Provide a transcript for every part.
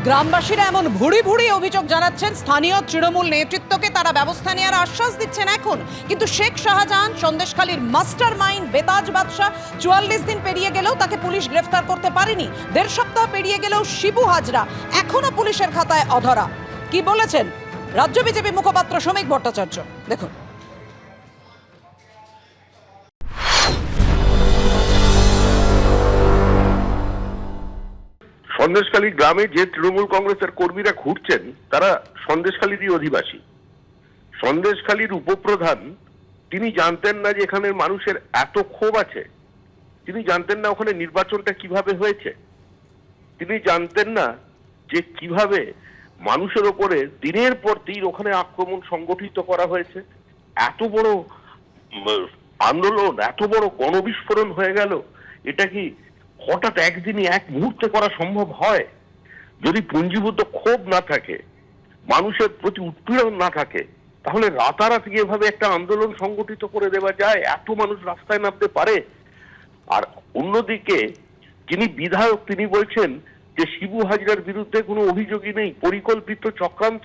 গ্রামবাসীরা এমন ভুড়ি ভুড়ি অভিযোগ জানাচ্ছেন স্থানীয় তৃণমূল নেতৃত্বকে, তারা ব্যবস্থা নেওয়ার আশ্বাস দিচ্ছেন এখন। কিন্তু শেখ শাহজাহান সন্দেশখালীর মাস্টার মাইন্ড বেতাজ বাদশা 44 দিন পেরিয়ে গেলেও তাকে পুলিশ গ্রেফতার করতে পারেনি। 1.5 সপ্তাহ পেরিয়ে গেলেও শিবু হাজরা এখনো পুলিশের খাতায় অধরা। কি বলেছেন রাজ্য বিজেপি মুখপাত্র শ্রমিক ভট্টাচার্য, দেখুন। সন্দেশখালী গ্রামে যে তৃণমূল কংগ্রেসের কর্মীরা ঘুরছেন তারা সন্দেশখালীরই অধিবাসী। সন্দেশখালীর উপপ্রধান তিনি জানতেন না যে এখানের মানুষের এত ক্ষোভ আছে। তিনি জানতেন না ওখানে নির্বাচনটা কিভাবে হয়েছে। তিনি জানতেন না যে কিভাবে মানুষের ওপরে দিনের পর দিন ওখানে আক্রমণ সংগঠিত করা হয়েছে। এত বড় আন্দোলন, এত বড় গণবিস্ফোরণ হয়ে গেল, এটা কি হঠাৎ একদিনই এক মুহূর্তে করা সম্ভব হয়? যদি পুঞ্জীভূত ক্ষোভ না থাকে, মানুষের প্রতি উৎপীড়ন না থাকে, তাহলে রাতারাতি এভাবে একটা আন্দোলন সংগঠিত করে দেওয়া যায়? এত মানুষ রাস্তায় নামতে পারে? আর অন্যদিকে যিনি বিধায়ক তিনি বলছেন যে শিবু হাজরার বিরুদ্ধে কোনো অভিযোগই নেই, পরিকল্পিত চক্রান্ত।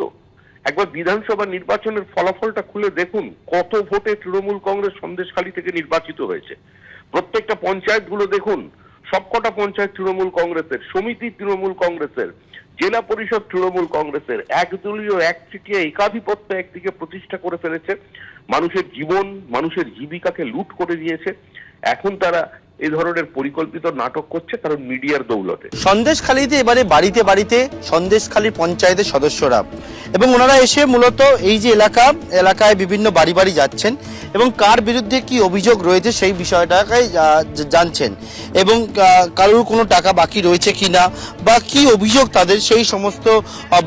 একবার বিধানসভা নির্বাচনের ফলাফলটা খুলে দেখুন, কত ভোটে তৃণমূল কংগ্রেস সন্দেশখালী থেকে নির্বাচিত হয়েছে। প্রত্যেকটা পঞ্চায়েতগুলো দেখুন, সবকটা পঞ্চায়েত তৃণমূল কংগ্রেসের, সমিতি তৃণমূল কংগ্রেসের, জেলা পরিষদ তৃণমূল কংগ্রেসের। একদলীয় একচেটিয়া একাধিপত্য একদিকে প্রতিষ্ঠা করে ফেলেছে, মানুষের জীবন, মানুষের জীবিকাকে লুট করে দিয়েছে। এখন তারা এই ধরনের পরিকল্পিত নাটক করছে কারণ মিডিয়ার দৌলতে। সন্দেশখালীতে এবারে বাড়িতে বাড়িতে সন্দেশখালী পঞ্চায়েতের সদস্যরা এবং ওনারা এসে মূলত এই যে এলাকায় বিভিন্ন বাড়ি বাড়ি যাচ্ছেন এবং কার বিরুদ্ধে কি অভিযোগ রয়েছে সেই বিষয়টাকে জানছেন এবং কারোর কোনো টাকা বাকি রয়েছে কিনা বা কি অভিযোগ তাদের, সেই সমস্ত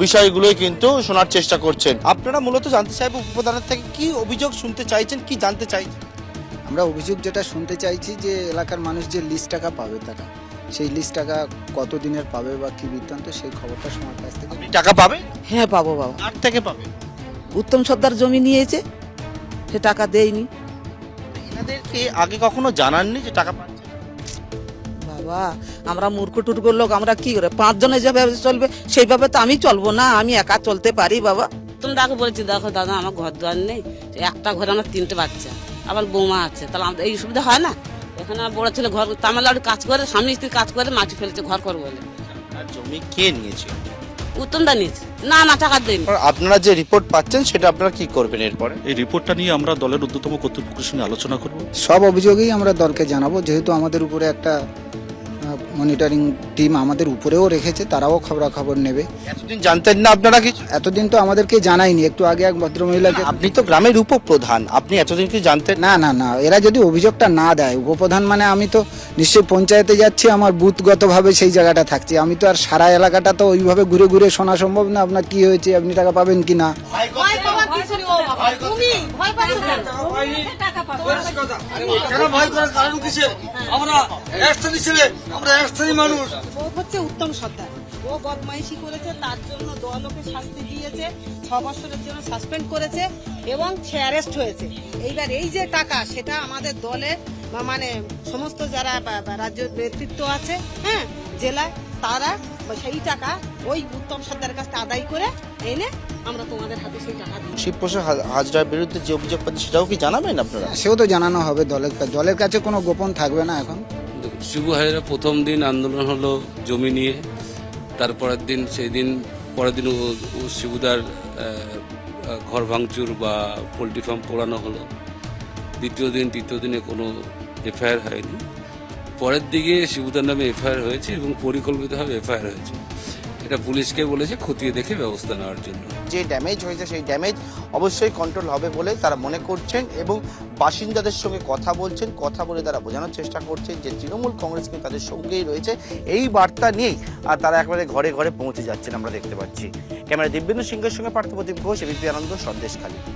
বিষয়গুলোই কিন্তু শোনার চেষ্টা করছেন। আপনারা মূলত জানতে চাইবেন উপপ্রধানের থেকে কি অভিযোগ শুনতে চাইছেন, কি জানতে চাইছেন? আমরা অভিযোগ যেটা শুনতে চাইছি যে এলাকার মানুষ যে লিস্ট টাকা পাবে, তারা সেই লিস্ট টাকা কত দিনের পাবে বা কি বৃত্তান্ত, সেই খবরটা সময় কাছ থেকে। আপনি টাকা পাবে? হ্যাঁ পাবো বাবা। কার থেকে পাবে? উত্তম সর্দার জমি নিয়েছে, সে টাকা দেয়নি। এনাদেরকে আগে কখনো জানাননি যে টাকা পাচ্ছে? বাবা আমরা মূর্খ টুর্খ লোক, আমরা কি করে 5 জনে যেভাবে চলবে সেইভাবে তো আমি চলবো না, আমি একা চলতে পারি বাবা। তুমি তাকে বলেছি, দেখো দাদা আমার ঘর দুয়ার নেই, একটা ঘরে আমার 3টে বাচ্চা, আবার বৌমা আছে, তাহলে আমাদের এই সুবিধা হয় না? এখানে বড় ছেলে ঘর তামিলনাড়ু কাজ করে, স্বামী স্ত্রী কাজ করে মাটি ফেলেছে ঘর করবো বলে। আর জমি কে নিয়েছে? উত্তমদা নিয়েছে। না না টাকা দেয়নি। আপনারা যে রিপোর্ট পাচ্ছেন সেটা আপনারা কি করবেন এরপরে? এই রিপোর্টটা নিয়ে আমরা দলের ঊর্ধ্বতম কর্তৃপক্ষের সঙ্গে আলোচনা করব। সব অভিযোগই আমরা দলকে জানাবো, যেহেতু আমাদের উপরে একটা মনিটরিং টিম আমাদের উপরেও রেখেছে, তারাও খবরাখবর নেবে। এতদিন জানতেন না আপনারা কিছু? এতদিন তো আমাদেরকে জানায়নি। একটু আগে এক ভদ্রমহিলাকে। আপনি তো গ্রামের উপপ্রধান, আপনি এতদিন কি জানতেন? না না না, এরা যদি অভিযোগটা না দেয়, উপপ্রধান মানে আমি তো নিশ্চয়ই পঞ্চায়েতে যাচ্ছি, আমার বুথগতভাবে সেই জায়গাটা থাকছি। আমি তো আর সারা এলাকাটা তো ওইভাবে ঘুরে ঘুরে শোনা সম্ভব না আপনার কি হয়েছে, আপনি টাকা পাবেন কি না। উত্তম সর্দার ও বদমাইশি করেছে, তার জন্য দল ওকে শাস্তি দিয়েছে, 6 বছরের জন্য সাসপেন্ড করেছে এবং সে অ্যারেস্ট হয়েছে। এইবার এই যে টাকা, সেটা আমাদের দলের মানে সমস্ত যারা রাজ্য নেতৃত্ব আছে, হ্যাঁ জেলায়, তারা সেই টাকা ওই উত্তম সর্দারের কাছে আদায় করে এনে আমরা তোমাদের হাতে সেই টাকা দিই। শিবপ্রসাদ হাজরার বিরুদ্ধে যে অভিযোগ পাচ্ছে সেটাও কি জানাবেন আপনারা? সেও তো জানানো হবে দলের কাছে, কোনো গোপন থাকবে না এখন। শিবু হাজরা প্রথম দিন আন্দোলন হলো জমি নিয়ে, তারপরের দিন পরের দিন শিবুদার ঘর ভাঙচুর বা পোলট্রি ফার্ম পোড়ানো হলো। তৃতীয় দিনে কোনো এফআইআর হয়নি। পরের দিকে শিবুদার নামে এফআইআর হয়েছে এবং পরিকল্পিতভাবে এফআইআর হয়েছে। এটা পুলিশকে বলেছে খতিয়ে দেখে ব্যবস্থা নেওয়ার জন্য। যে ড্যামেজ হয়েছে সেই ড্যামেজ অবশ্যই কন্ট্রোল হবে বলে তারা মনে করছেন এবং বাসিন্দাদের সঙ্গে কথা বলে তারা বোঝানোর চেষ্টা করছেন যে তৃণমূল কংগ্রেস কিন্তু তাদের সঙ্গেই রয়েছে। এই বার্তা নিয়েই আর তারা একেবারে ঘরে ঘরে পৌঁছে যাচ্ছেন আমরা দেখতে পাচ্ছি। ক্যামেরা দিব্যেন্দু সিংহের সঙ্গে পার্থপ্রতিম ঘোষ, এবিপি আনন্দ, সন্দেশখালী।